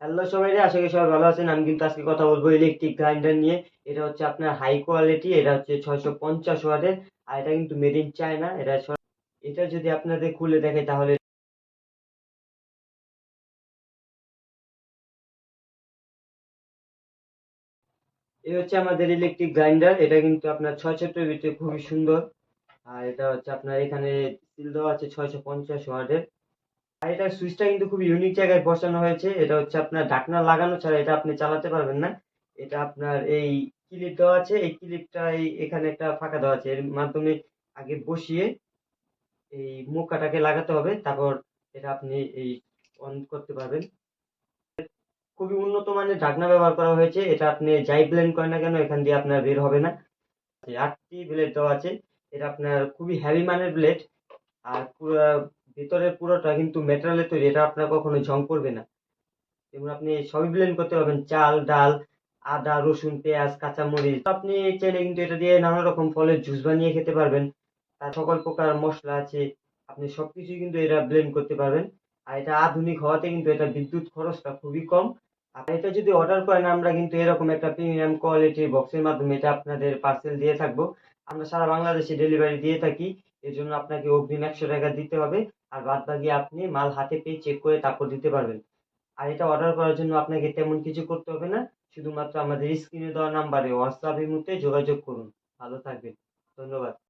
Hello সবাই রে, আশা করি সবাই ভালো আছেন। আমি কিন্তু আজকে কথা বলবো ইলেকট্রিক গ্রাইন্ডার নিয়ে। এটা হচ্ছে আপনার হাই কোয়ালিটি, এটা হচ্ছে 650 ওয়াটের। আর এটা কিন্তু মেড ইন চায়না। এটা যদি আপনাদের খুলে দেখে তাহলে এই হচ্ছে আমাদের ইলেকট্রিক গ্রাইন্ডার। এটা কিন্তু আপনার 6 ছোটের ভিতরে খুবই সুন্দর। আর এটা হচ্ছে আপনার এখানে সিল দেওয়া আছে 650 ওয়াটের। আর এটার সুইচটা কিন্তু খুব ইউনিক জায়গায় বসানো হয়েছে। এটা হচ্ছে আপনার ঢাকনা লাগানো ছাড়া এটা আপনি চালাতে পারবেন না। এটা আপনার এই ক্লিপ দেওয়া আছে, এই ক্লিপটা এখানে একটা ফাঁকা দেওয়া আছে, এর মাধ্যমে আগে বসিয়ে এই মুখাটাকে লাগাতে হবে, তারপর এটা আপনি এই অন করতে পারবেন। খুবই উন্নত মানের ঢাকনা ব্যবহার করা হয়েছে। এটা আপনি যাই ব্লেন্ড করেন না কেন এখান দিয়ে আপনার বের হবে না। 8টি ব্লেড দেওয়া আছে। এটা আপনার খুবই হেভি মানের ব্লেড। আর পুরো ভিতরের পুরোটা কিন্তু মেটালের তৈরি, এটা আপনার কখনো ঝং করবে না। এবং আপনি সবই ব্লেন্ড করতে পারবেন, চাল ডাল, আদা রসুন পেঁয়াজ কাঁচামরিচ। আপনি চাইলে কিন্তু এটা দিয়ে নানা রকম ফলের জুস বানিয়ে খেতে পারবেন। আর সকল প্রকার মশলা আছে, আপনি সবকিছুই কিন্তু এটা ব্লেন্ড করতে পারবেন। আর এটা আধুনিক হওয়াতে কিন্তু এটা বিদ্যুৎ খরচটা খুবই কম। আর এটা যদি অর্ডার করেন আমরা কিন্তু এরকম একটা প্রিমিয়াম কোয়ালিটির বক্সের মাধ্যমে এটা আপনাদের পার্সেল দিয়ে থাকবো। আমরা সারা বাংলাদেশে ডেলিভারি দিয়ে থাকি। এর জন্য আপনাকে অগ্রিম 100 টাকা দিতে হবে। আর বাদ বাকি আপনি মাল হাতে পেয়ে চেক করে তারপর দিতে পারবেন। আর এটা অর্ডার করার জন্য আপনাকে তেমন কিছু করতে হবে না। শুধুমাত্র আমাদের স্ক্রিনে দেওয়া নাম্বারে হোয়াটসঅ্যাপ ইমোতে যোগাযোগ করুন। ভালো থাকবেন। ধন্যবাদ।